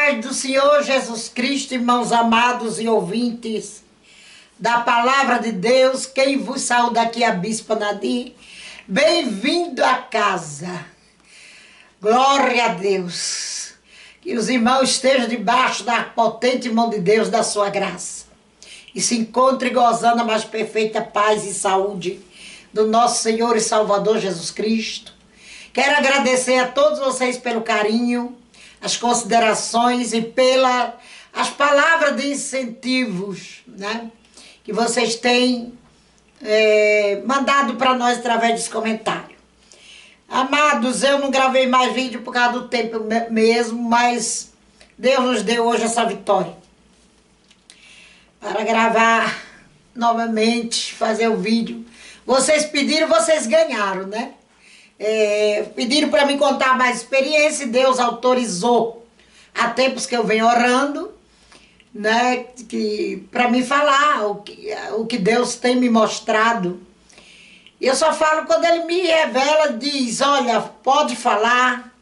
paz do Senhor Jesus Cristo, irmãos amados e ouvintes da Palavra de Deus, quem vos saúda aqui é a Bispa Nadir. Bem-vindo à casa. Glória a Deus. Que os irmãos estejam debaixo da potente mão de Deus, da sua graça. E se encontrem gozando a mais perfeita paz e saúde do nosso Senhor e Salvador Jesus Cristo. Quero agradecer a todos vocês pelo carinho, as considerações e as palavras de incentivos, né, que vocês têm mandado para nós através dos comentários. Amados, eu não gravei mais vídeo por causa do tempo mesmo, mas Deus nos deu hoje essa vitória para gravar novamente, fazer o vídeo. Vocês pediram, vocês ganharam, né? Pediram para me contar mais experiência e Deus autorizou. Há tempos que eu venho orando, né, para me falar o que Deus tem me mostrado. E eu só falo quando Ele me revela, diz, olha, pode falar,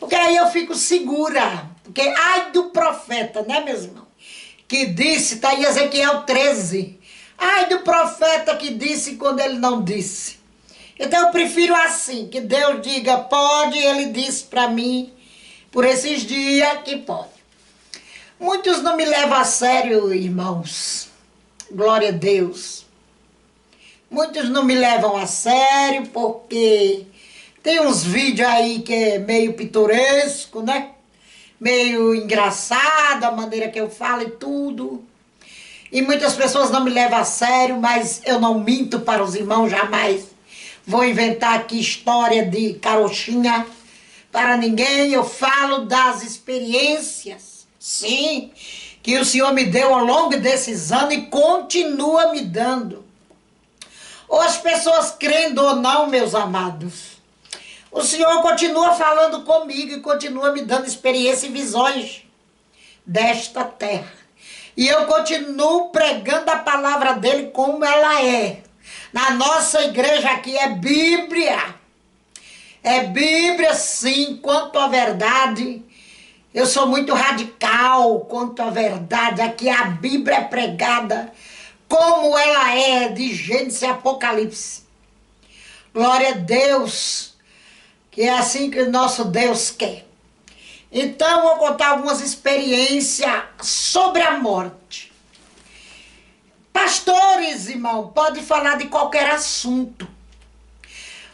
porque aí eu fico segura. Porque ai do profeta, né, meus irmãos, que disse, está em Ezequiel 13, ai do profeta que disse quando ele não disse. Então eu prefiro assim, que Deus diga, pode, Ele disse para mim, por esses dias, que pode. Muitos não me levam a sério, irmãos, glória a Deus. Muitos não me levam a sério porque tem uns vídeos aí que é meio pitoresco, né? Meio engraçado a maneira que eu falo e tudo. E muitas pessoas não me levam a sério, mas eu não minto para os irmãos jamais. Vou inventar aqui história de carochinha para ninguém. Eu falo das experiências, sim, que o Senhor me deu ao longo desses anos e continua me dando. Ou as pessoas crendo ou não, meus amados, o Senhor continua falando comigo e continua me dando experiência e visões desta terra. E eu continuo pregando a palavra dele como ela é. Na nossa igreja aqui é Bíblia. É Bíblia, sim, quanto à verdade. Eu sou muito radical quanto à verdade. Aqui a Bíblia é pregada como ela é, de Gênesis e Apocalipse. Glória a Deus, que é assim que o nosso Deus quer. Então, vou contar algumas experiências sobre a morte. Pastores, irmão, pode falar de qualquer assunto.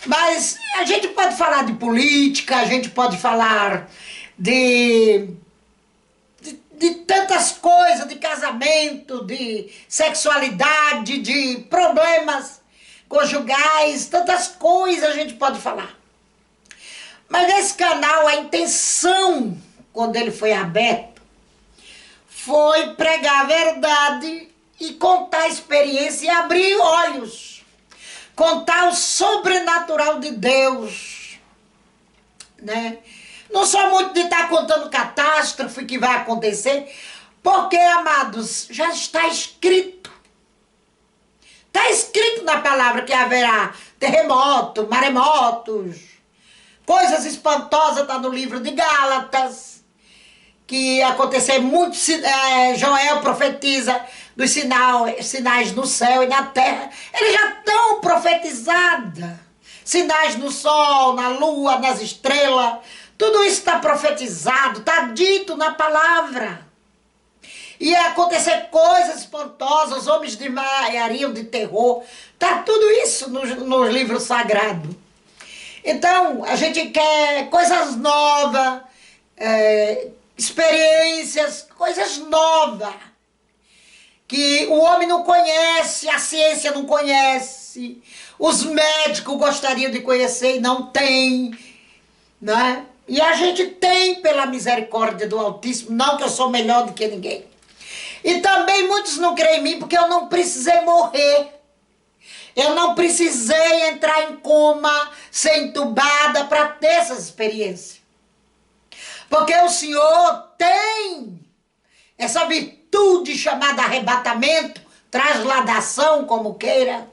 Mas a gente pode falar de política, a gente pode falar de tantas coisas, de casamento, de sexualidade, de problemas conjugais, tantas coisas a gente pode falar. Mas nesse canal, a intenção, quando ele foi aberto, foi pregar a verdade e contar a experiência e abrir olhos. Contar o sobrenatural de Deus, né? Não sou muito de estar contando catástrofe que vai acontecer, porque, amados, já está escrito. Está escrito na palavra que haverá terremoto, maremotos, coisas espantosas, está no livro de Gálatas, que ia acontecer muito. Joel profetiza dos sinais no céu e na terra. Eles já estão profetizados. Sinais no sol, na lua, nas estrelas. Tudo isso está profetizado, está dito na palavra. Ia acontecer coisas espantosas, os homens desmaiariam de terror. Está tudo isso nos livros sagrados. Então, a gente quer coisas novas, experiências, coisas novas, que o homem não conhece, a ciência não conhece, os médicos gostariam de conhecer e não tem, né? E a gente tem pela misericórdia do Altíssimo, não que eu sou melhor do que ninguém. E também muitos não creem em mim porque eu não precisei morrer. Eu não precisei entrar em coma, ser entubada para ter essas experiências. Porque o Senhor tem essa virtude chamada arrebatamento, trasladação, como queira.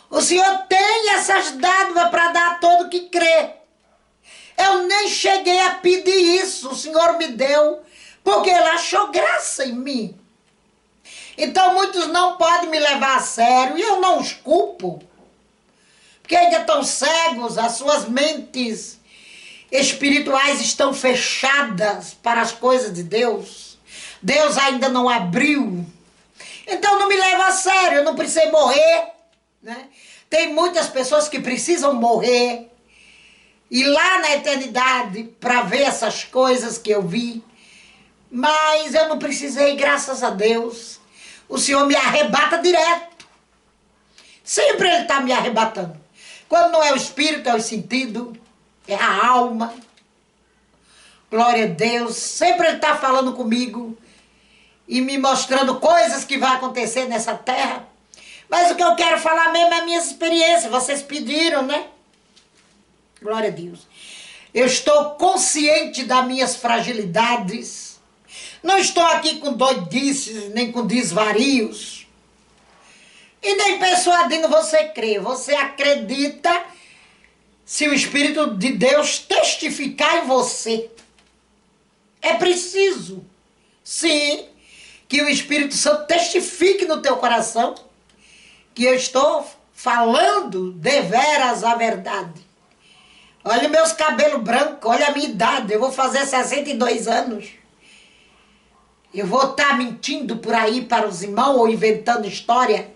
O Senhor tem essas dádivas para dar a todo que crê. Eu nem cheguei a pedir isso. Senhor me deu porque Ele achou graça em mim. Então muitos não podem me levar a sério e eu não os culpo. Porque ainda estão cegos, as suas mentes espirituais estão fechadas para as coisas de Deus. Deus ainda não abriu. Então não me leva a sério, eu não precisei morrer, né? Tem muitas pessoas que precisam morrer, ir lá na eternidade para ver essas coisas que eu vi, mas eu não precisei, graças a Deus. O Senhor me arrebata direto. Sempre Ele está me arrebatando. Quando não é o espírito, é o sentido, é a alma. Glória a Deus. Sempre Ele está falando comigo e me mostrando coisas que vão acontecer nessa terra. Mas o que eu quero falar mesmo é minhas experiências. Vocês pediram, né? Glória a Deus. Eu estou consciente das minhas fragilidades. Não estou aqui com doidices, nem com desvarios. E nem persuadindo você crer. Você acredita se o Espírito de Deus testificar em você. É preciso, sim, que o Espírito Santo testifique no teu coração que eu estou falando deveras a verdade. Olha meus cabelos brancos, olha a minha idade, eu vou fazer 62 anos. Eu vou estar mentindo por aí para os irmãos ou inventando história?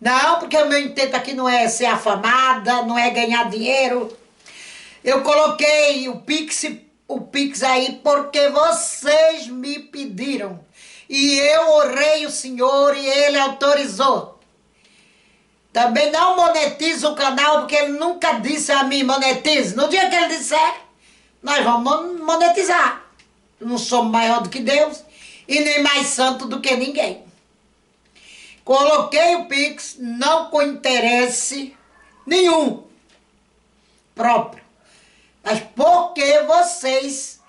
Não, porque o meu intento aqui não é ser afamada, não é ganhar dinheiro. Eu coloquei o Pix aí porque vocês me pediram. E eu orei o Senhor e Ele autorizou. Também não monetizo o canal, porque Ele nunca disse a mim monetize. No dia que Ele disser, nós vamos monetizar. Não somos maior do que Deus e nem mais santo do que ninguém. Coloquei o Pix, não com interesse nenhum próprio. Mas porque vocês,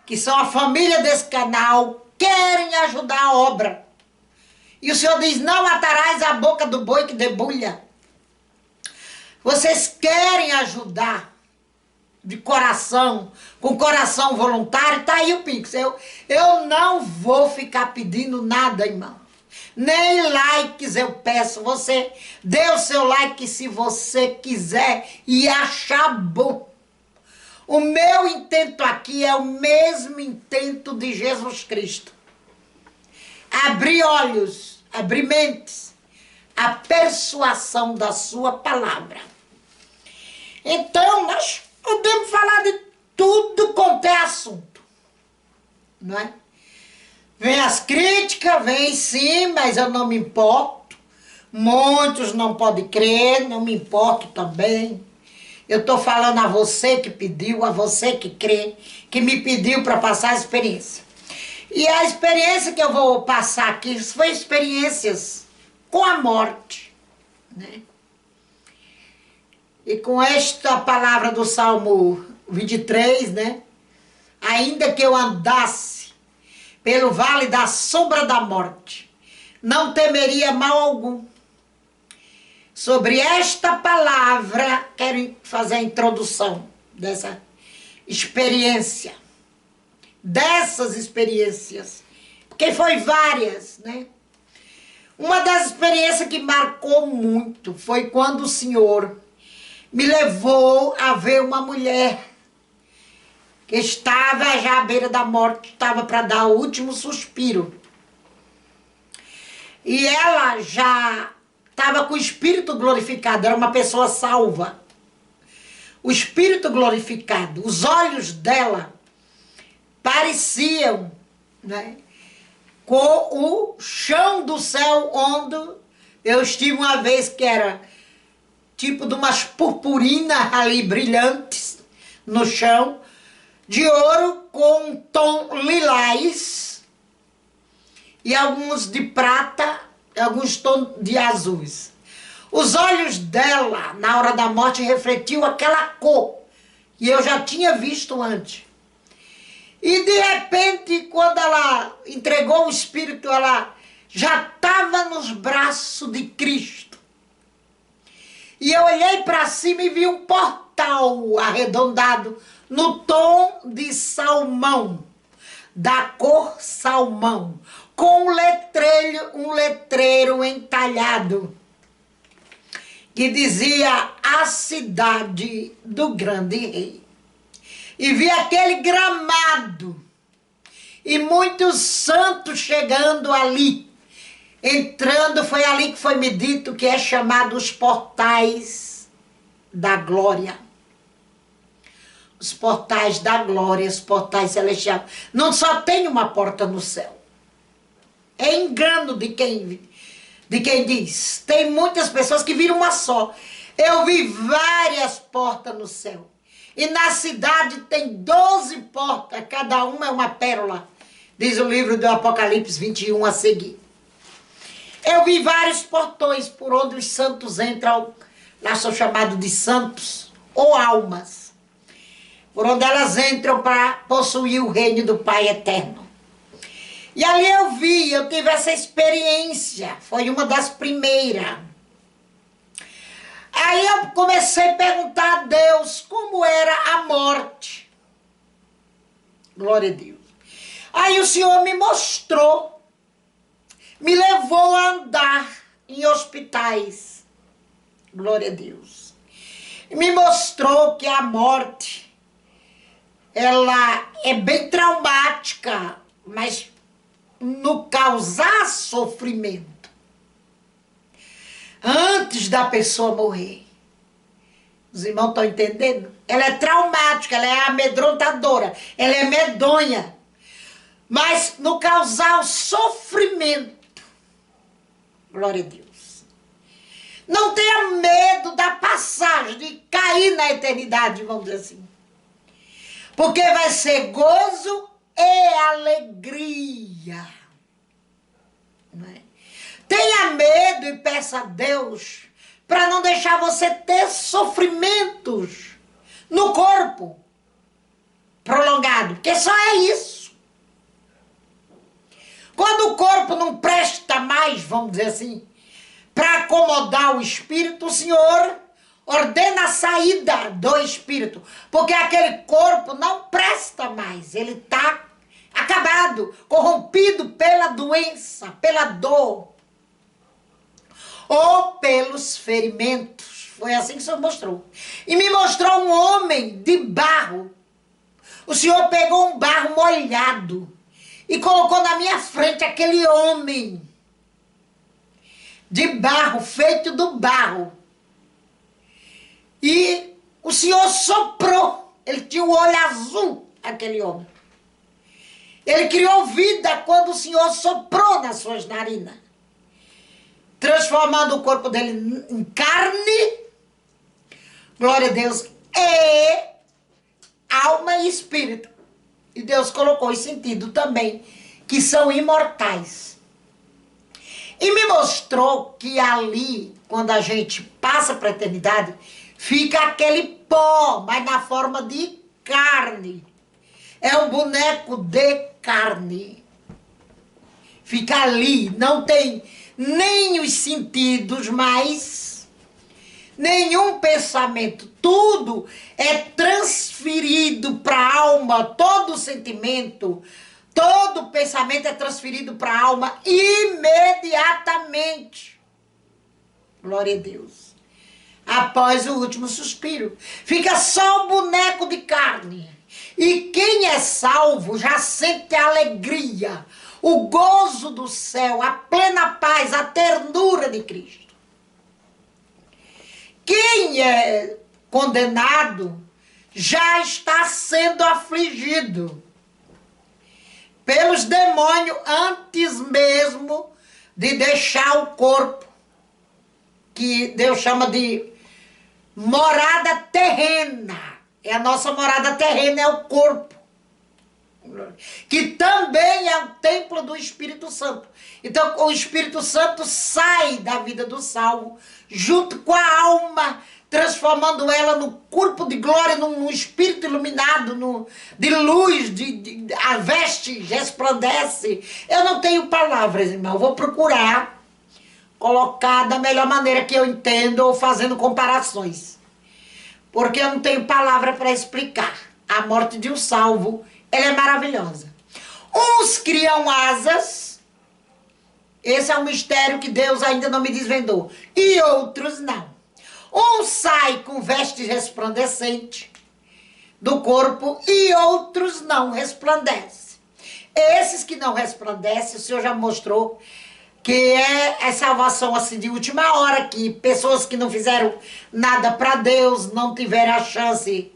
que são a família desse canal, querem ajudar a obra. E o Senhor diz, não atarás a boca do boi que debulha. Vocês querem ajudar de coração, com coração voluntário, tá aí o Pix. Eu não vou ficar pedindo nada, irmão. Nem likes eu peço. Você dê o seu like se você quiser e achar bom. O meu intento aqui é o mesmo intento de Jesus Cristo. Abrir olhos, abrir mentes, a persuasão da sua palavra. Então, nós podemos falar de tudo quanto é assunto, não é? Vem as críticas, vem sim, mas eu não me importo. Muitos não podem crer, não me importo também. Eu estou falando a você que pediu, a você que crê, que me pediu para passar a experiência. E a experiência que eu vou passar aqui foi experiências com a morte, né? E com esta palavra do Salmo 23, né? Ainda que eu andasse pelo vale da sombra da morte, não temeria mal algum. Sobre esta palavra, quero fazer a introdução dessa experiência. Dessas experiências, porque foi várias, né? Uma das experiências que marcou muito foi quando o Senhor me levou a ver uma mulher que estava já à beira da morte, estava para dar o último suspiro. E ela já estava com o Espírito glorificado, era uma pessoa salva. O Espírito glorificado, os olhos dela pareciam, né, com o chão do céu onde eu estive uma vez, que era tipo de umas purpurinas ali brilhantes no chão, de ouro com um tom lilás e alguns de prata, alguns tons de azuis. Os olhos dela, na hora da morte, refletiam aquela cor que eu já tinha visto antes. E de repente, quando ela entregou o Espírito, ela já estava nos braços de Cristo. E eu olhei para cima e vi um portal arredondado no tom de salmão, da cor salmão, com um letreiro entalhado que dizia a cidade do grande rei. E vi aquele gramado e muitos santos chegando ali, entrando. Foi ali que foi me dito que é chamado os portais da glória. Os portais da glória, os portais celestiais. Não só tem uma porta no céu. É engano de quem diz. Tem muitas pessoas que viram uma só. Eu vi várias portas no céu. E na cidade tem 12 portas, cada uma é uma pérola. Diz o livro do Apocalipse 21 a seguir. Eu vi vários portões por onde os santos entram. Lá são chamados de santos ou almas. Por onde elas entram para possuir o reino do Pai Eterno. E ali eu tive essa experiência. Foi uma das primeiras. Aí eu comecei a perguntar a Deus como era a morte. Glória a Deus. Aí o Senhor me mostrou, me levou a andar em hospitais. Glória a Deus. E me mostrou que a morte, ela é bem traumática, mas no causar sofrimento antes da pessoa morrer. Os irmãos estão entendendo? Ela é traumática, ela é amedrontadora, ela é medonha. Mas no causar o sofrimento, glória a Deus. Não tenha medo da passagem, de cair na eternidade, vamos dizer assim. Porque vai ser gozo e alegria. Não é? Tenha medo e peça a Deus para não deixar você ter sofrimentos no corpo prolongado, porque só é isso. Quando o corpo não presta mais, vamos dizer assim, para acomodar o espírito, o Senhor ordena a saída do espírito, porque aquele corpo não presta mais, ele está acabado, corrompido pela doença, pela dor, ou pelos ferimentos. Foi assim que o Senhor mostrou. E me mostrou um homem de barro. O Senhor pegou um barro molhado e colocou na minha frente aquele homem de barro, feito do barro. E o Senhor soprou. Ele tinha o olho azul, aquele homem. Ele criou vida quando o Senhor soprou nas suas narinas, transformando o corpo dele em carne, glória a Deus, e alma e espírito. E Deus colocou em sentido também, que são imortais. E me mostrou que ali, quando a gente passa para a eternidade, fica aquele pó, mas na forma de carne. É um boneco de carne. Fica ali, não tem nem os sentidos mais, nenhum pensamento. Tudo é transferido para a alma, todo sentimento, todo pensamento é transferido para a alma imediatamente. Glória a Deus. Após o último suspiro, fica só um boneco de carne. E quem é salvo já sente a alegria, o gozo do céu, a plena paz, a ternura de Cristo. Quem é condenado já está sendo afligido pelos demônios antes mesmo de deixar o corpo, que Deus chama de morada terrena. É a nossa morada terrena, é o corpo, que também é o templo do Espírito Santo. Então o Espírito Santo sai da vida do salvo junto com a alma, transformando ela no corpo de glória, num espírito iluminado, de luz, a veste resplandece. Eu não tenho palavras, irmão, vou procurar colocar da melhor maneira que eu entendo, ou fazendo comparações, porque eu não tenho palavra para explicar a morte de um salvo, ela é maravilhosa. Uns criam asas, esse é um mistério que Deus ainda não me desvendou, e outros não. Uns saem com vestes resplandecentes do corpo e outros não resplandecem. Esses que não resplandecem, o Senhor já mostrou que é salvação assim de última hora, que pessoas que não fizeram nada para Deus, não tiveram a chance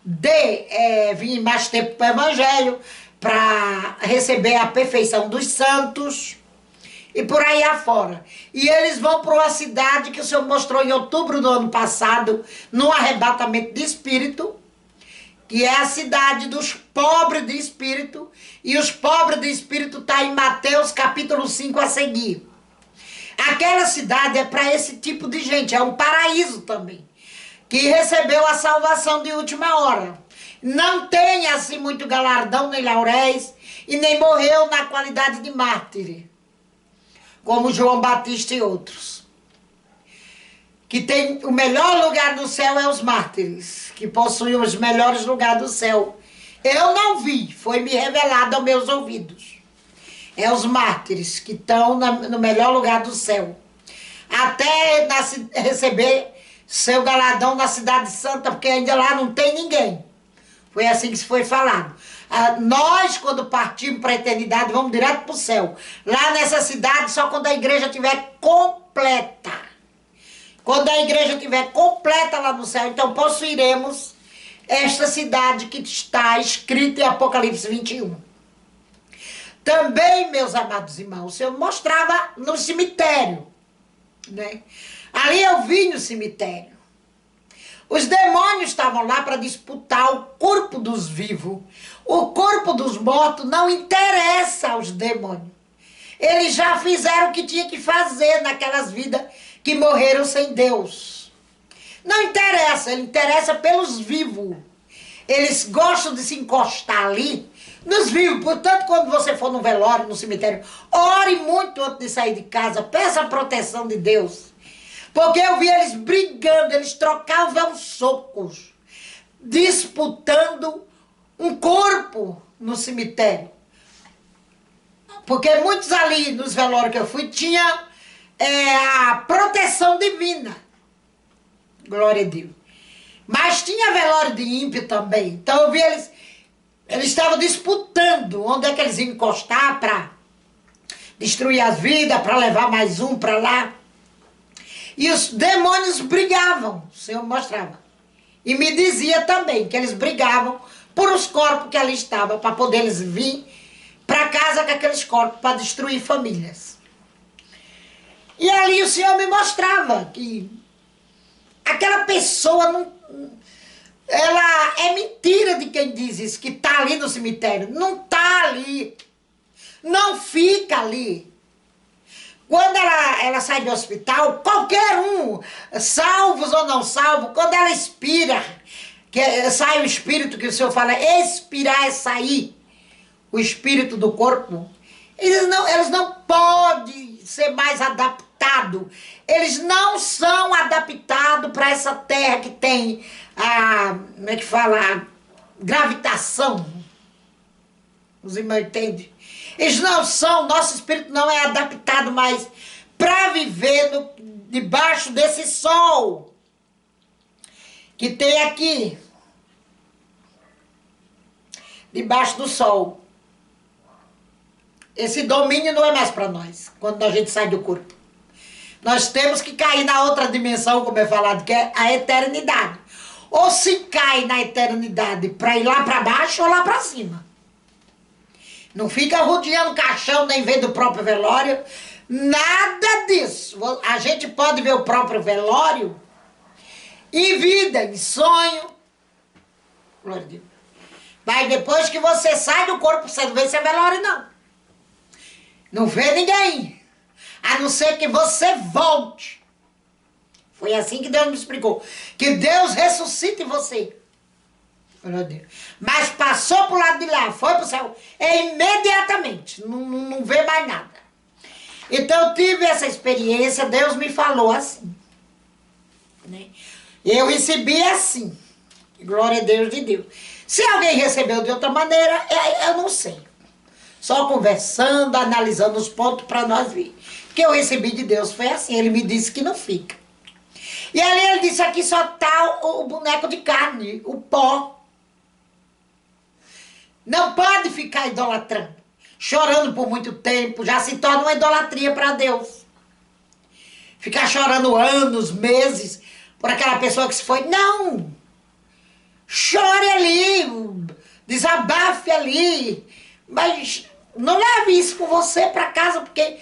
de vir mais tempo para o Evangelho, para receber a perfeição dos santos e por aí afora. E eles vão para uma cidade que o Senhor mostrou em outubro do ano passado, num arrebatamento de espírito, que é a cidade dos pobres de espírito, e os pobres de espírito está em Mateus capítulo 5 a seguir. Aquela cidade é para esse tipo de gente, é um paraíso também, que recebeu a salvação de última hora. Não tem assim muito galardão nem lauréis, e nem morreu na qualidade de mártir, como João Batista e outros. Que tem o melhor lugar do céu é os mártires, que possuem os melhores lugares do céu. Eu não vi, foi me revelado aos meus ouvidos. É os mártires que estão no melhor lugar do céu. Até receber seu galardão na cidade santa, porque ainda lá não tem ninguém. Foi assim que se foi falado. Nós, quando partimos para a eternidade, vamos direto para o céu. Lá nessa cidade, só quando a igreja estiver completa. Quando a igreja estiver completa lá no céu, então possuiremos esta cidade que está escrita em Apocalipse 21. Também, meus amados irmãos, o Senhor mostrava no cemitério, né? Ali eu vi no cemitério. Os demônios estavam lá para disputar o corpo dos vivos. O corpo dos mortos não interessa aos demônios. Eles já fizeram o que tinha que fazer naquelas vidas que morreram sem Deus. Não interessa, ele interessa pelos vivos. Eles gostam de se encostar ali nos vivos. Portanto, quando você for no velório, no cemitério, ore muito antes de sair de casa, peça a proteção de Deus. Porque eu vi eles brigando, eles trocavam socos, disputando um corpo no cemitério. Porque muitos ali nos velórios que eu fui, tinha a proteção divina. Glória a Deus. Mas tinha velório de ímpio também. Então eu vi eles estavam disputando onde é que eles iam encostar para destruir as vidas, para levar mais um para lá. E os demônios brigavam, o Senhor mostrava. E me dizia também que eles brigavam por os corpos que ali estavam, para poder eles vir para casa com aqueles corpos, para destruir famílias. E ali o Senhor me mostrava que aquela pessoa não... Ela é mentira de quem diz isso, que está ali no cemitério. Não está ali. Não fica ali. Quando ela sai do hospital, qualquer um, salvos ou não salvos, quando ela expira, que sai o espírito, que o Senhor fala, expirar é sair o espírito do corpo, eles não podem ser mais adaptados. Eles não são adaptados para essa terra que tem como é que fala? A gravitação. Os irmãos entendem? Eles não são, nosso espírito não é adaptado mais para viver debaixo desse sol que tem aqui. Debaixo do sol. Esse domínio não é mais para nós, quando a gente sai do corpo. Nós temos que cair na outra dimensão, como é falado, que é a eternidade. Ou se cai na eternidade para ir lá para baixo ou lá para cima. Não fica rodeando caixão, nem vendo o próprio velório. Nada disso. A gente pode ver o próprio velório em vida, em sonho. Glória a Deus. Mas depois que você sai do corpo, você não vê seu velório, não. Não vê ninguém. A não ser que você volte. Foi assim que Deus me explicou. Que Deus ressuscite você. Glória a Deus. Mas passou pro lado de lá, foi pro céu, imediatamente. Não vê mais nada. Então eu tive essa experiência, Deus me falou assim. Né? Eu recebi assim. Glória a Deus de Deus. Se alguém recebeu de outra maneira, eu não sei. Só conversando, analisando os pontos para nós ver. O que eu recebi de Deus foi assim, ele me disse que não fica. E ali ele disse, aqui só tá o boneco de carne, o pó. Não pode ficar idolatrando, chorando por muito tempo, já se torna uma idolatria para Deus. Ficar chorando anos, meses, por aquela pessoa que se foi. Não! Chore ali, desabafe ali, mas não leve isso com você para casa, porque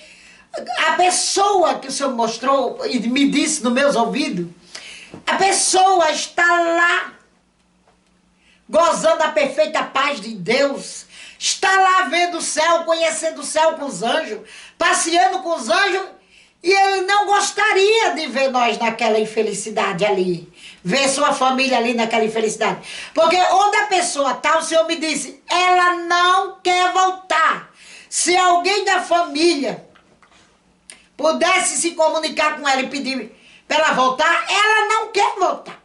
a pessoa que o Senhor mostrou e me disse nos meus ouvidos, a pessoa está lá, gozando a perfeita paz de Deus, está lá vendo o céu, conhecendo o céu com os anjos, passeando com os anjos, e ele não gostaria de ver nós naquela infelicidade ali, ver sua família ali naquela infelicidade. Porque onde a pessoa está, o Senhor me disse, ela não quer voltar. Se alguém da família pudesse se comunicar com ela e pedir para ela voltar, ela não quer voltar.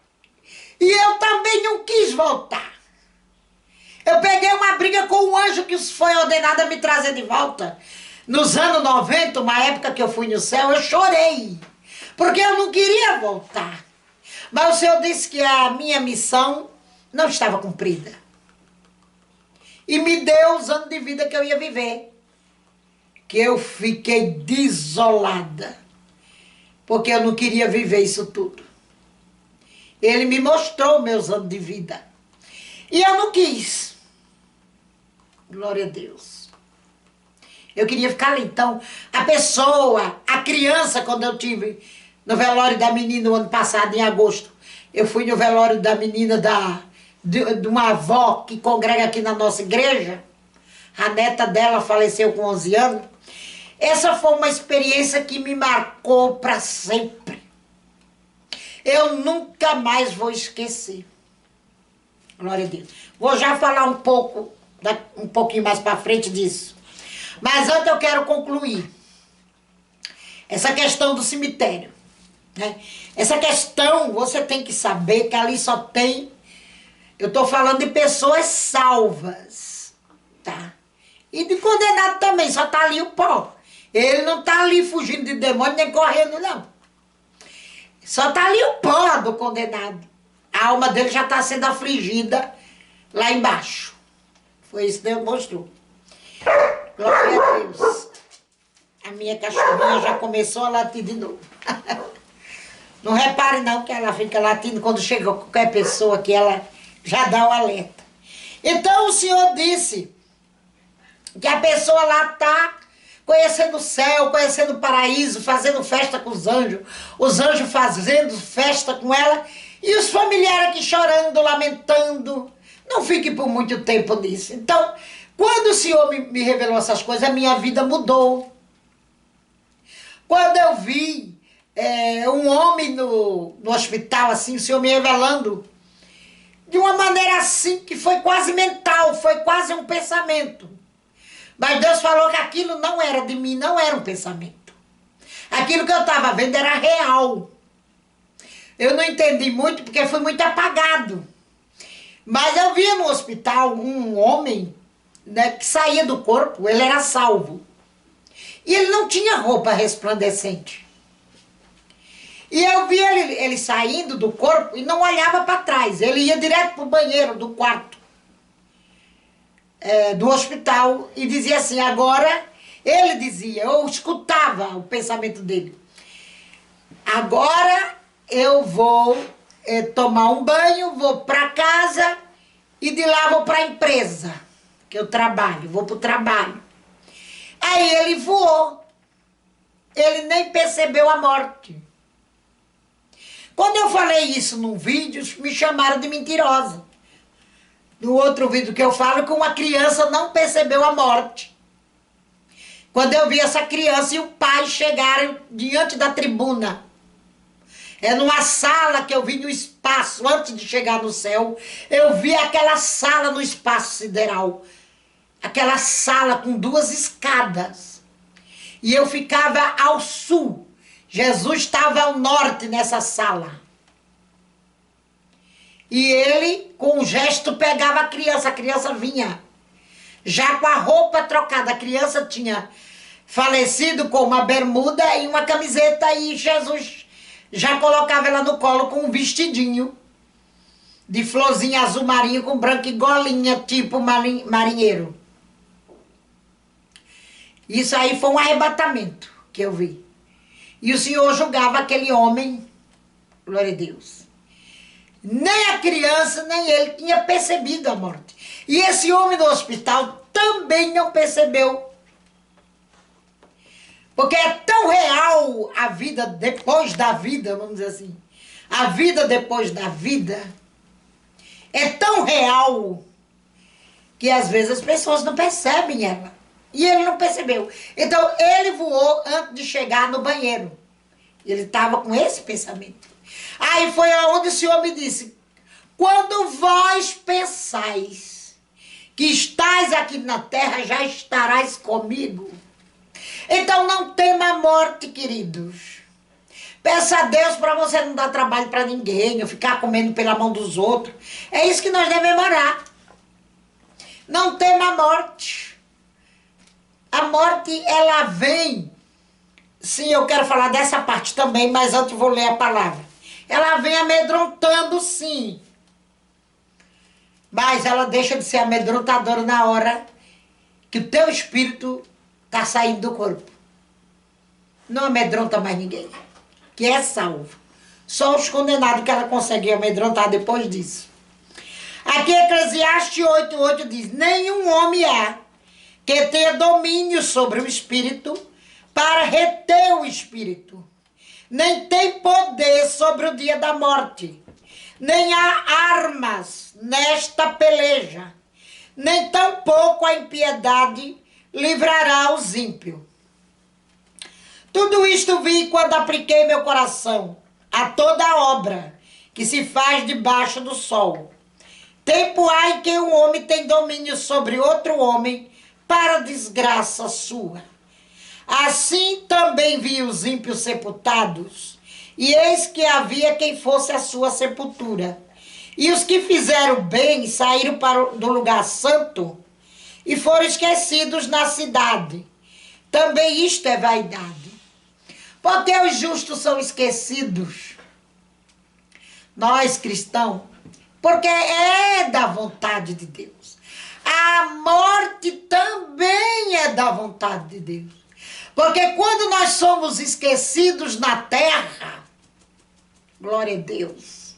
E eu também não quis voltar. Eu peguei uma briga com um anjo que foi ordenado a me trazer de volta. Nos anos 90, uma época que eu fui no céu, eu chorei. Porque eu não queria voltar. Mas o Senhor disse que a minha missão não estava cumprida. E me deu os anos de vida que eu ia viver. Que eu fiquei desolada. Porque eu não queria viver isso tudo. Ele me mostrou meus anos de vida. E eu não quis. Glória a Deus. Eu queria ficar ali. Então, a pessoa, a criança, quando eu tive no velório da menina no ano passado, em agosto, eu fui no velório da menina de uma avó que congrega aqui na nossa igreja. A neta dela faleceu com 11 anos. Essa foi uma experiência que me marcou para sempre. Eu nunca mais vou esquecer. Glória a Deus. Vou já falar um pouquinho mais para frente disso. Mas antes eu quero concluir essa questão do cemitério. Né? Essa questão, você tem que saber que ali só tem... Eu estou falando de pessoas salvas. Tá? E de condenado também, só está ali o pó. Ele não está ali fugindo de demônio nem correndo, não. Só está ali o pó do condenado. A alma dele já está sendo afligida lá embaixo. Foi isso que Deus mostrou. Glória a Deus. A minha cachorrinha já começou a latir de novo. Não repare não que ela fica latindo quando chega qualquer pessoa que ela já dá o alerta. Então o Senhor disse que a pessoa lá está conhecendo o céu, conhecendo o paraíso, fazendo festa com os anjos fazendo festa com ela, e os familiares aqui chorando, lamentando. Não fique por muito tempo nisso. Então, quando o Senhor me revelou essas coisas, a minha vida mudou. Quando eu vi um homem no hospital, assim, o Senhor me revelando, de uma maneira assim, que foi quase mental, foi quase um pensamento. Mas Deus falou que aquilo não era de mim, não era um pensamento. Aquilo que eu estava vendo era real. Eu não entendi muito, porque foi muito apagado. Mas eu via no hospital um homem, né, que saía do corpo, ele era salvo. E ele não tinha roupa resplandecente. E eu via ele saindo do corpo e não olhava para trás. Ele ia direto para o banheiro do quarto do hospital e dizia assim, agora, ele dizia, eu escutava o pensamento dele. Agora eu vou tomar um banho, vou para casa e de lá vou para a empresa que eu trabalho, vou para o trabalho. Aí ele voou. Ele nem percebeu a morte. Quando eu falei isso num vídeo, me chamaram de mentirosa. No outro vídeo que eu falo, que uma criança não percebeu a morte. Quando eu vi essa criança e o pai chegaram diante da tribuna, numa sala que eu vi no espaço, antes de chegar no céu, eu vi aquela sala no espaço sideral. Aquela sala com 2 escadas. E eu ficava ao sul. Jesus estava ao norte nessa sala. E ele, com um gesto, pegava a criança vinha. Já com a roupa trocada, a criança tinha falecido com uma bermuda e uma camiseta, e Jesus já colocava ela no colo com um vestidinho de florzinha azul marinho com branco e golinha, tipo marinheiro. Isso aí foi um arrebatamento que eu vi. E o Senhor julgava aquele homem, glória a Deus. Nem a criança, nem ele tinha percebido a morte. E esse homem no hospital também não percebeu. Porque é tão real a vida depois da vida, vamos dizer assim. A vida depois da vida é tão real que às vezes as pessoas não percebem ela. E ele não percebeu. Então ele voou antes de chegar no banheiro. Ele estava com esse pensamento. Aí foi aonde o Senhor me disse: quando vós pensais que estais aqui na terra, já estarás comigo. Então não tema a morte, queridos. Peça a Deus para você não dar trabalho para ninguém, ou ficar comendo pela mão dos outros. É isso que nós devemos orar. Não tema a morte. A morte, ela vem. Sim, eu quero falar dessa parte também, mas antes vou ler a palavra. Ela vem amedrontando, sim. Mas ela deixa de ser amedrontadora na hora que o teu espírito está saindo do corpo. Não amedronta mais ninguém, que é salvo. Só os condenados que ela consegue amedrontar depois disso. Aqui Eclesiastes 8:8 diz: nenhum homem há que tenha domínio sobre o espírito para reter o espírito, nem tem poder sobre o dia da morte, nem há armas nesta peleja, nem tampouco a impiedade livrará os ímpios. Tudo isto vi quando apliquei meu coração a toda obra que se faz debaixo do sol. Tempo há em que um homem tem domínio sobre outro homem para desgraça sua. Assim também vi os ímpios sepultados, e eis que havia quem fosse a sua sepultura. E os que fizeram bem saíram do lugar santo e foram esquecidos na cidade. Também isto é vaidade. Porque os justos são esquecidos, nós cristãos, porque é da vontade de Deus. A morte também é da vontade de Deus. Porque quando nós somos esquecidos na terra, glória a Deus,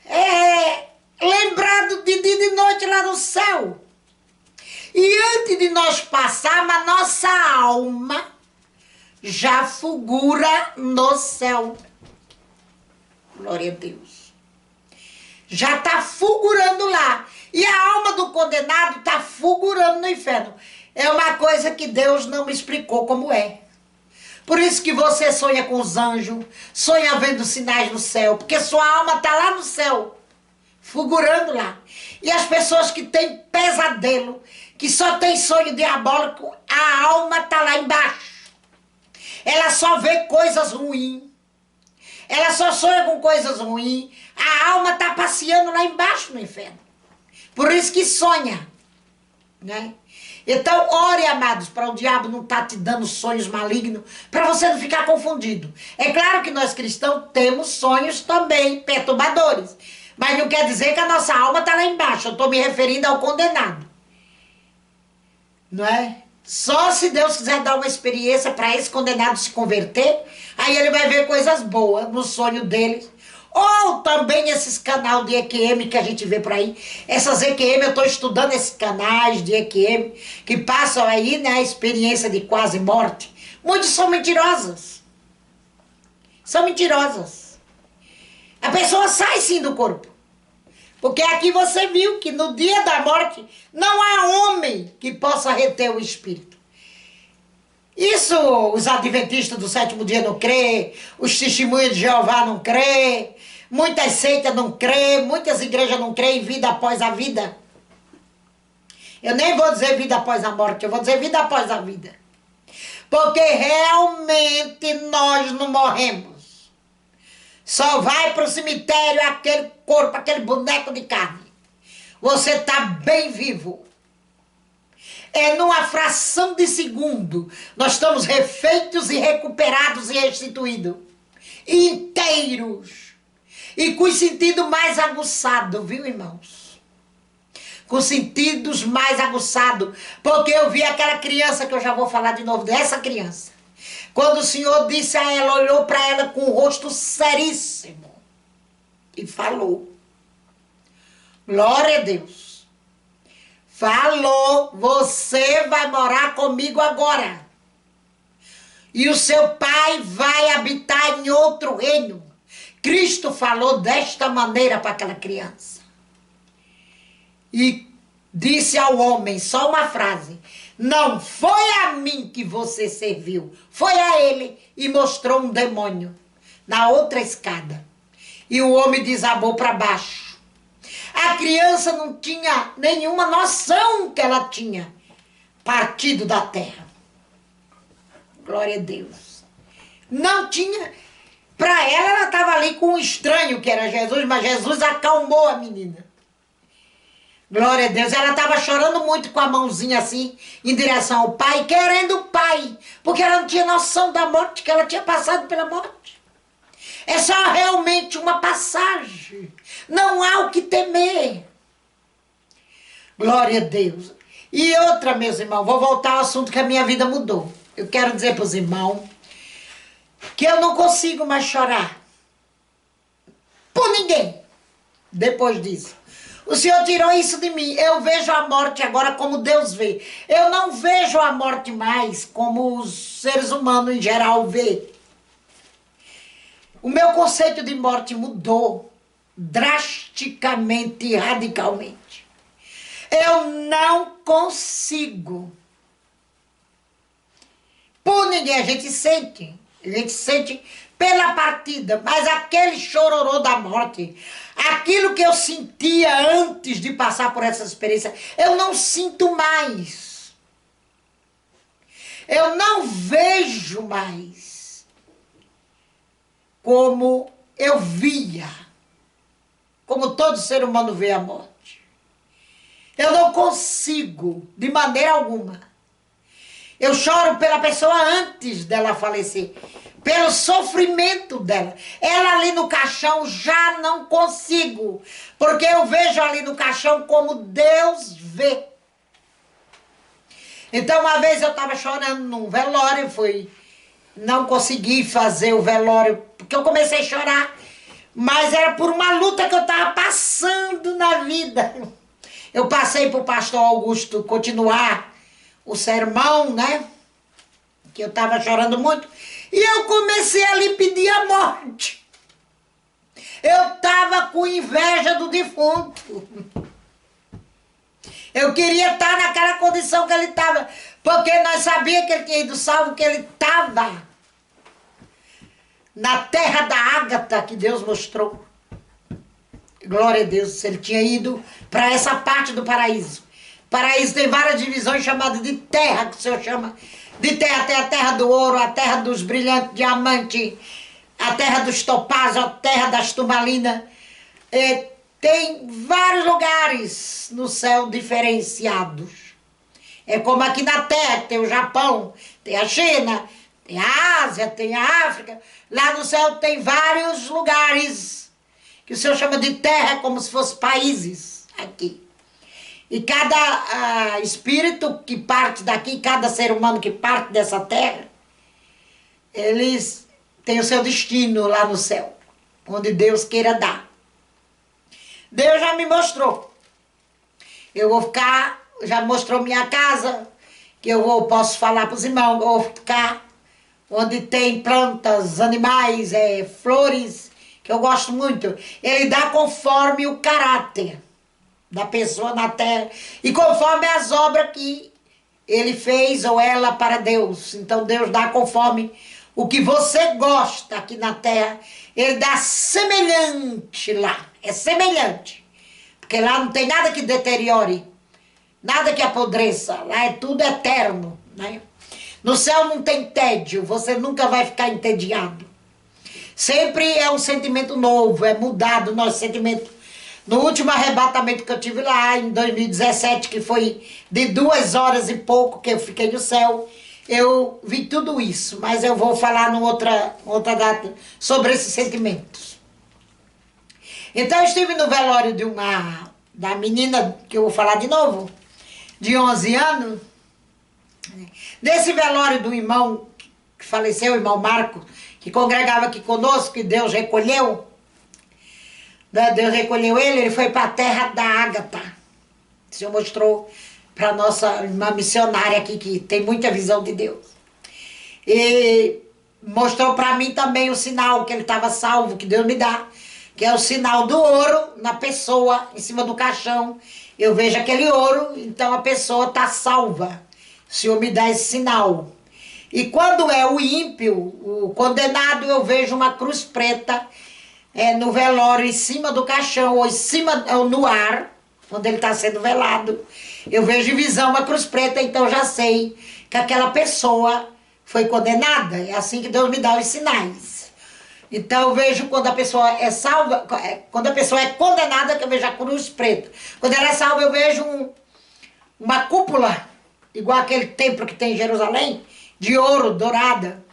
é lembrado de dia e de noite lá no céu. E antes de nós passarmos, a nossa alma já fulgura no céu. Glória a Deus. Já está fulgurando lá. E a alma do condenado está fulgurando no inferno. É uma coisa que Deus não me explicou como é. Por isso que você sonha com os anjos, sonha vendo sinais no céu, porque sua alma está lá no céu, fulgurando lá. E as pessoas que têm pesadelo, que só tem sonho diabólico, a alma está lá embaixo. Ela só vê coisas ruins. Ela só sonha com coisas ruins. A alma está passeando lá embaixo no inferno. Por isso que sonha, né? Então, ore, amados, para o diabo não estar te dando sonhos malignos, para você não ficar confundido. É claro que nós cristãos temos sonhos também perturbadores, mas não quer dizer que a nossa alma está lá embaixo. Eu estou me referindo ao condenado, não é? Só se Deus quiser dar uma experiência para esse condenado se converter, aí ele vai ver coisas boas no sonho dele. Ou também esses canais de EQM que a gente vê por aí. Essas EQM, eu estou estudando esses canais de EQM que passam aí, né, a experiência de quase morte. Muitos são mentirosas. São mentirosas. A pessoa sai sim do corpo. Porque aqui você viu que no dia da morte não há homem que possa reter o espírito. Isso os adventistas do sétimo dia não crê, os testemunhos de Jeová não crê, muitas seitas não crê, muitas igrejas não crê em vida após a vida. Eu nem vou dizer vida após a morte, eu vou dizer vida após a vida. Porque realmente nós não morremos. Só vai para o cemitério aquele corpo, aquele boneco de carne. Você está bem vivo. É numa fração de segundo. Nós estamos refeitos e recuperados e restituídos. Inteiros. E com os sentidos mais aguçados, viu, irmãos? Com sentidos mais aguçados. Porque eu vi aquela criança, que eu já vou falar de novo dessa criança. Quando o Senhor disse a ela, olhou para ela com o rosto seríssimo. E falou. Glória a Deus. Falou, você vai morar comigo agora. E o seu pai vai habitar em outro reino. Cristo falou desta maneira para aquela criança. E disse ao homem, só uma frase. Não foi a mim que você serviu, foi a ele. E mostrou um demônio na outra escada. E o homem desabou para baixo. A criança não tinha nenhuma noção que ela tinha partido da terra. Glória a Deus. Não tinha. Para ela estava ali com um estranho que era Jesus, mas Jesus acalmou a menina. Glória a Deus. Ela estava chorando muito com a mãozinha assim, em direção ao pai, querendo o pai, porque ela não tinha noção da morte, que ela tinha passado pela morte. É só realmente uma passagem. Não há o que temer. Glória a Deus. E outra, meus irmãos, vou voltar ao assunto que a minha vida mudou. Eu quero dizer para os irmãos que eu não consigo mais chorar por ninguém depois disso. O Senhor tirou isso de mim. Eu vejo a morte agora como Deus vê. Eu não vejo a morte mais como os seres humanos em geral vê. O meu conceito de morte mudou drasticamente e radicalmente. Eu não consigo. Por ninguém, a gente sente pela partida, mas aquele chororô da morte, aquilo que eu sentia antes de passar por essa experiência, eu não sinto mais. Eu não vejo mais como eu via, como todo ser humano vê a morte. Eu não consigo, de maneira alguma. Eu choro pela pessoa antes dela falecer, pelo sofrimento dela. Ela ali no caixão já não consigo, porque eu vejo ali no caixão como Deus vê. Então uma vez eu estava chorando num velório, não consegui fazer o velório, porque eu comecei a chorar, mas era por uma luta que eu estava passando na vida. Eu passei para o pastor Augusto continuar o sermão, né? Que eu estava chorando muito. E eu comecei a lhe pedir a morte. Eu estava com inveja do defunto. Eu queria estar naquela condição que ele estava. Porque nós sabíamos que ele tinha ido salvo, que ele estava na terra da Ágata que Deus mostrou. Glória a Deus, ele tinha ido para essa parte do paraíso. Paraíso tem várias divisões chamadas de terra, que o Senhor chama de terra. Tem a terra do ouro, a terra dos brilhantes diamantes, a terra dos topázio, a terra das turmalinas. Tem vários lugares no céu diferenciados. É como aqui na terra, tem o Japão, tem a China, tem a Ásia, tem a África. Lá no céu tem vários lugares que o Senhor chama de terra, como se fossem países aqui. E cada espírito que parte daqui, cada ser humano que parte dessa terra, eles têm o seu destino lá no céu, onde Deus queira dar. Deus já me mostrou. Eu vou ficar, já mostrou minha casa, que posso falar para os irmãos, eu vou ficar onde tem plantas, animais, flores, que eu gosto muito. Ele dá conforme o caráter da pessoa na terra e conforme as obras que ele fez ou ela para Deus. Então Deus dá conforme o que você gosta aqui na terra, ele dá semelhante lá. É semelhante. Porque lá não tem nada que deteriore, nada que apodreça. Lá é tudo eterno, né? No céu não tem tédio, você nunca vai ficar entediado. Sempre é um sentimento novo, é mudado o nosso sentimento. No último arrebatamento que eu tive lá, em 2017, que foi de 2 horas e pouco que eu fiquei no céu, eu vi tudo isso. Mas eu vou falar numa outra data sobre esses sentimentos. Então eu estive no velório da menina, que eu vou falar de novo, de 11 anos. Nesse velório do irmão que faleceu, o irmão Marco, que congregava aqui conosco, que Deus recolheu. Deus recolheu ele foi para a terra da Ágata. O Senhor mostrou para nossa irmã missionária aqui, que tem muita visão de Deus. E mostrou para mim também o sinal que ele estava salvo, que Deus me dá, que é o sinal do ouro na pessoa, em cima do caixão. Eu vejo aquele ouro, então a pessoa está salva. O Senhor me dá esse sinal. E quando é o ímpio, o condenado, eu vejo uma cruz preta no velório, em cima do caixão, ou em cima, ou no ar, quando ele está sendo velado. Eu vejo em visão uma cruz preta, então já sei que aquela pessoa foi condenada. É assim que Deus me dá os sinais. Então eu vejo quando a pessoa é salva, quando a pessoa é condenada, que eu vejo a cruz preta. Quando ela é salva, eu vejo uma cúpula, igual aquele templo que tem em Jerusalém, de ouro, dourada,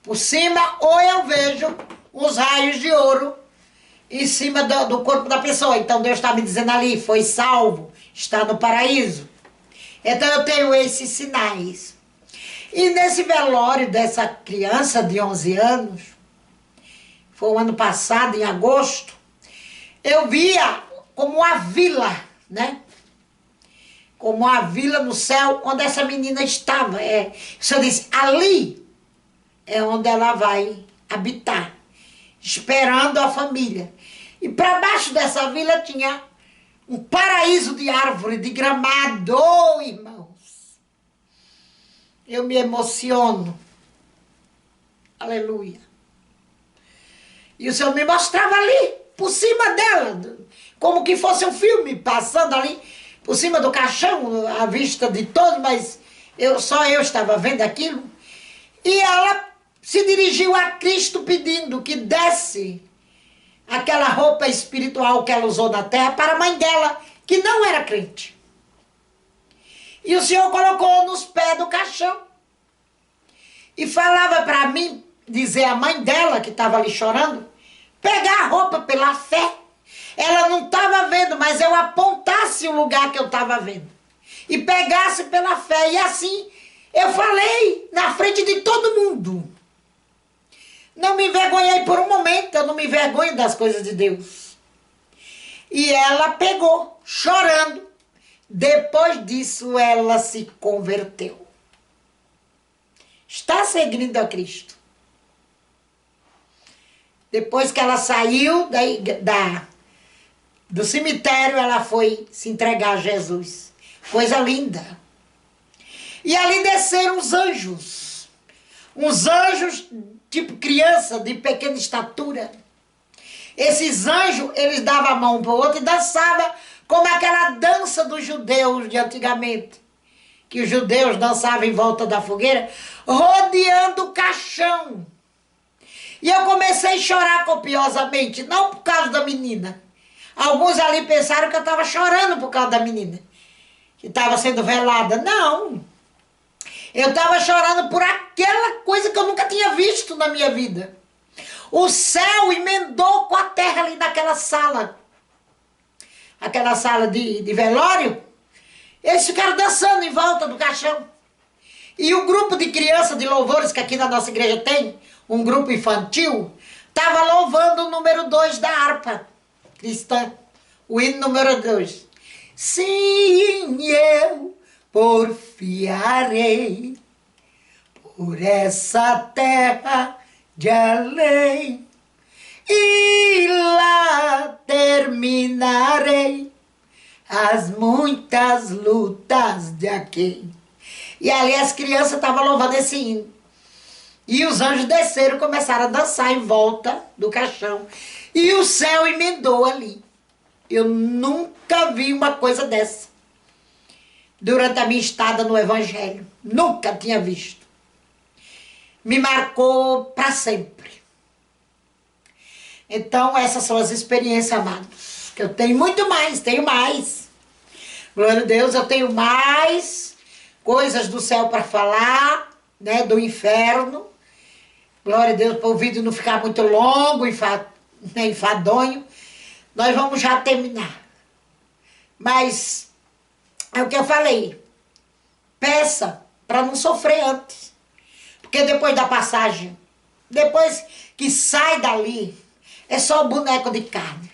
por cima, ou eu vejo os raios de ouro em cima do corpo da pessoa. Então Deus está me dizendo ali, foi salvo, está no paraíso. Então eu tenho esses sinais. E nesse velório dessa criança de 11 anos, foi o ano passado, em agosto, eu via como uma vila, né? Como uma vila no céu, onde essa menina estava. O Senhor disse, ali é onde ela vai habitar, esperando a família. E para baixo dessa vila tinha um paraíso de árvore, de gramado. Oh, irmãos, eu me emociono. Aleluia. E o Senhor me mostrava ali, por cima dela, como que fosse um filme, passando ali, por cima do caixão, à vista de todos, mas só eu estava vendo aquilo. E ela se dirigiu a Cristo pedindo que desse aquela roupa espiritual que ela usou na terra para a mãe dela, que não era crente. E o Senhor colocou nos pés do caixão. E falava para mim, dizer a mãe dela, que estava ali chorando, pegar a roupa pela fé. Ela não estava vendo, mas eu apontasse o lugar que eu estava vendo. E pegasse pela fé. E assim eu falei na frente de todo mundo. Não me envergonhei por um momento, eu não me envergonho das coisas de Deus. E ela pegou, chorando. Depois disso, ela se converteu. Está seguindo a Cristo. Depois que ela saiu do cemitério, ela foi se entregar a Jesus. Coisa linda. E ali desceram os anjos. Uns anjos tipo criança, de pequena estatura. Esses anjos, eles davam a mão para o outro e dançavam como aquela dança dos judeus de antigamente. Que os judeus dançavam em volta da fogueira, rodeando o caixão. E eu comecei a chorar copiosamente, não por causa da menina. Alguns ali pensaram que eu estava chorando por causa da menina, que estava sendo velada. Não. Eu estava chorando por aquela coisa que eu nunca tinha visto na minha vida. O céu emendou com a terra ali naquela sala. Aquela sala de velório. Eles ficaram dançando em volta do caixão. E o grupo de crianças de louvores que aqui na nossa igreja tem, um grupo infantil, estava louvando o número 2 da harpa cristã. O hino número 2. Sim, eu porfiarei por essa terra de além e lá terminarei as muitas lutas de aqui. E ali as crianças estavam louvando esse hino. E os anjos desceram e começaram a dançar em volta do caixão. E o céu emendou ali. Eu nunca vi uma coisa dessa durante a minha estada no Evangelho. Nunca tinha visto. Me marcou para sempre. Então, essas são as experiências, amados. Que eu tenho muito mais, tenho mais. Glória a Deus, eu tenho mais coisas do céu para falar, né? Do inferno. Glória a Deus, para o vídeo não ficar muito longo, enfadonho. Nós vamos já terminar. Mas, é o que eu falei. Peça para não sofrer antes. Porque depois da passagem, depois que sai dali, é só o boneco de carne.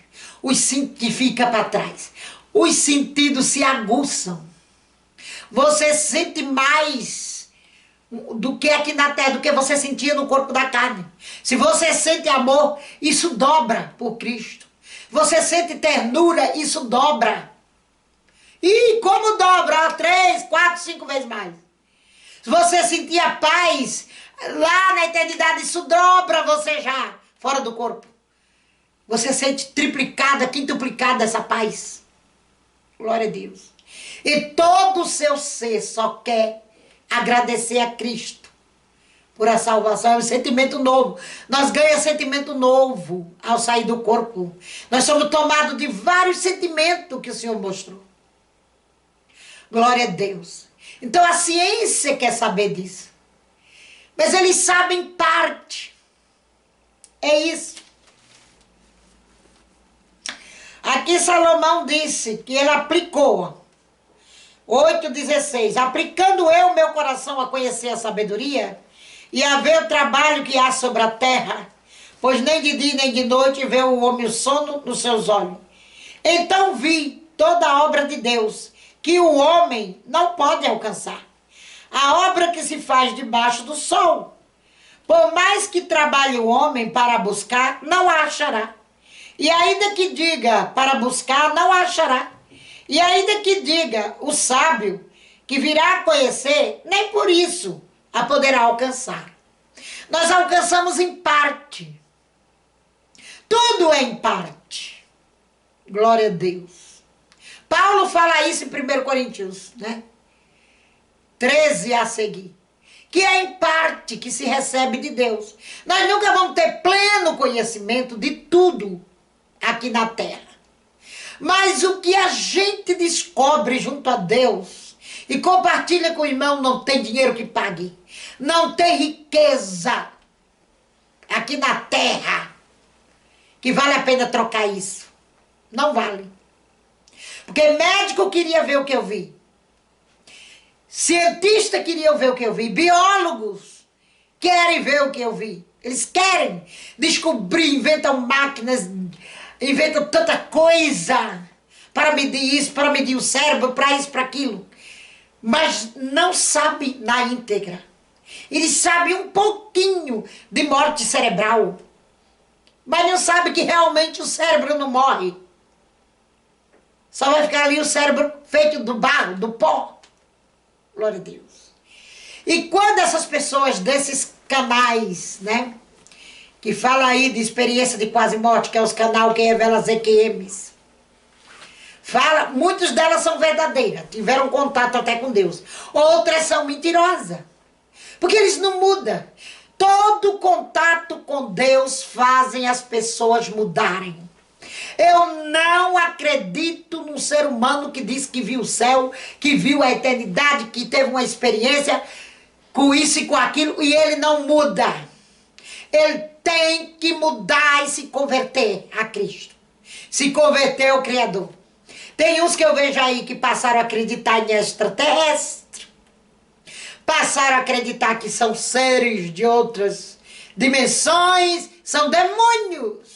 Que fica para trás. Os sentidos se aguçam. Você sente mais do que aqui na terra, do que você sentia no corpo da carne. Se você sente amor, isso dobra por Cristo. Você sente ternura, isso dobra. E como dobra? 3, 4, 5 vezes mais. Se você sentia paz, lá na eternidade, isso dobra você já, fora do corpo. Você sente triplicada, quintuplicada essa paz. Glória a Deus. E todo o seu ser só quer agradecer a Cristo por a salvação. É um sentimento novo. Nós ganhamos sentimento novo ao sair do corpo. Nós somos tomados de vários sentimentos que o Senhor mostrou. Glória a Deus. Então a ciência quer saber disso. Mas eles sabem parte. É isso. Aqui Salomão disse que ele aplicou. 8,16. Aplicando eu meu coração a conhecer a sabedoria e a ver o trabalho que há sobre a terra, pois nem de dia nem de noite vê o homem o sono nos seus olhos. Então vi toda a obra de Deus, que o homem não pode alcançar. A obra que se faz debaixo do sol. Por mais que trabalhe o homem para buscar, não a achará. E ainda que diga para buscar, não a achará. E ainda que diga o sábio que virá a conhecer, nem por isso a poderá alcançar. Nós alcançamos em parte. Tudo é em parte. Glória a Deus. Paulo fala isso em 1 Coríntios, né? 13 a seguir. Que é em parte que se recebe de Deus. Nós nunca vamos ter pleno conhecimento de tudo aqui na terra. Mas o que a gente descobre junto a Deus e compartilha com o irmão, não tem dinheiro que pague. Não tem riqueza aqui na terra que vale a pena trocar isso. Não vale. Porque médico queria ver o que eu vi. Cientista queria ver o que eu vi. Biólogos querem ver o que eu vi. Eles querem descobrir, inventam máquinas, inventam tanta coisa para medir isso, para medir o cérebro, para isso, para aquilo. Mas não sabem na íntegra. Eles sabem um pouquinho de morte cerebral. Mas não sabem que realmente o cérebro não morre. Só vai ficar ali o cérebro feito do barro, do pó. Glória a Deus. E quando essas pessoas desses canais, né, que fala aí de experiência de quase morte, que é os canais que revela as EQMs, fala, muitas delas são verdadeiras, tiveram contato até com Deus. Outras são mentirosas, porque eles não mudam. Todo contato com Deus fazem as pessoas mudarem. Eu não acredito num ser humano que diz que viu o céu, que viu a eternidade, que teve uma experiência com isso e com aquilo, e ele não muda. Ele tem que mudar e se converter a Cristo. Se converter ao Criador. Tem uns que eu vejo aí que passaram a acreditar em extraterrestre. Passaram a acreditar que são seres de outras dimensões. São demônios.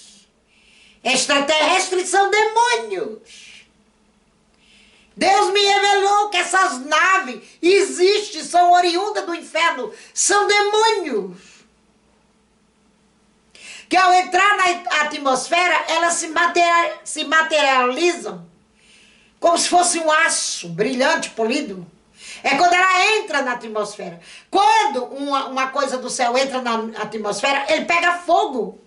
Extraterrestres são demônios. Deus me revelou que essas naves existem, são oriundas do inferno. São demônios. Que ao entrar na atmosfera, elas se materializam como se fosse um aço brilhante, polido. É quando ela entra na atmosfera. Quando uma coisa do céu entra na atmosfera, ele pega fogo.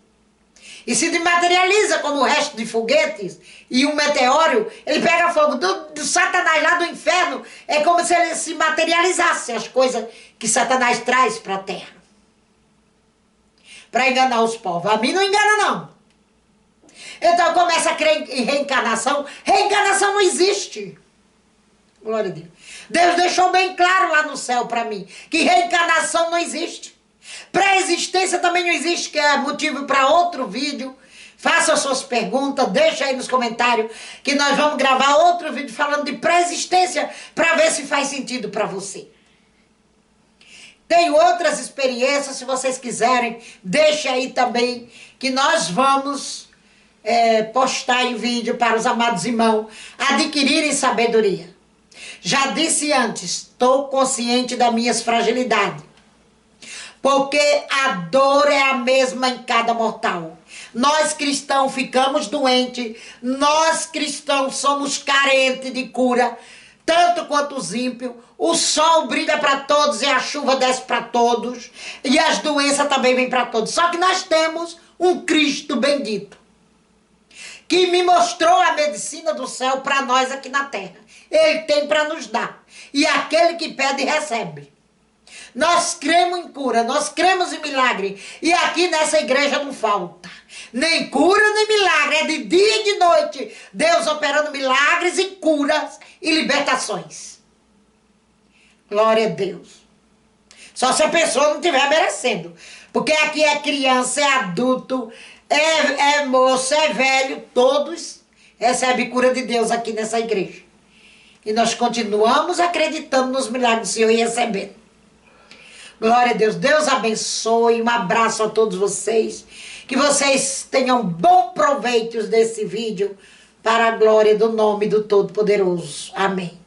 E se materializa como o resto de foguetes e um meteoro, ele pega fogo. Do Satanás lá do inferno, é como se ele se materializasse as coisas que Satanás traz para a terra. Para enganar os povos. A mim não engana, não. Então começa a crer em reencarnação. Reencarnação não existe. Glória a Deus. Deus deixou bem claro lá no céu para mim que reencarnação não existe. Pré-existência também não existe, que é motivo para outro vídeo. Faça as suas perguntas, deixa aí nos comentários que nós vamos gravar outro vídeo falando de pré-existência para ver se faz sentido para você. Tem outras experiências, se vocês quiserem, deixa aí também que nós vamos postar em vídeo para os amados irmãos adquirirem sabedoria. Já disse antes, estou consciente das minhas fragilidades, porque a dor é a mesma em cada mortal. Nós cristãos ficamos doentes, nós cristãos somos carentes de cura, tanto quanto os ímpios. O sol brilha para todos e a chuva desce para todos, e as doenças também vêm para todos. Só que nós temos um Cristo bendito, que me mostrou a medicina do céu para nós aqui na terra. Ele tem para nos dar. E aquele que pede, recebe. Nós cremos em cura, nós cremos em milagre. E aqui nessa igreja não falta nem cura, nem milagre. É de dia e de noite Deus operando milagres e curas e libertações. Glória a Deus. Só se a pessoa não estiver merecendo. Porque aqui é criança, é adulto, é moço, é velho. Todos recebem cura de Deus aqui nessa igreja. E nós continuamos acreditando nos milagres do Senhor e recebendo. Glória a Deus. Deus abençoe. Um abraço a todos vocês. Que vocês tenham bom proveito desse vídeo para a glória do nome do Todo-Poderoso. Amém.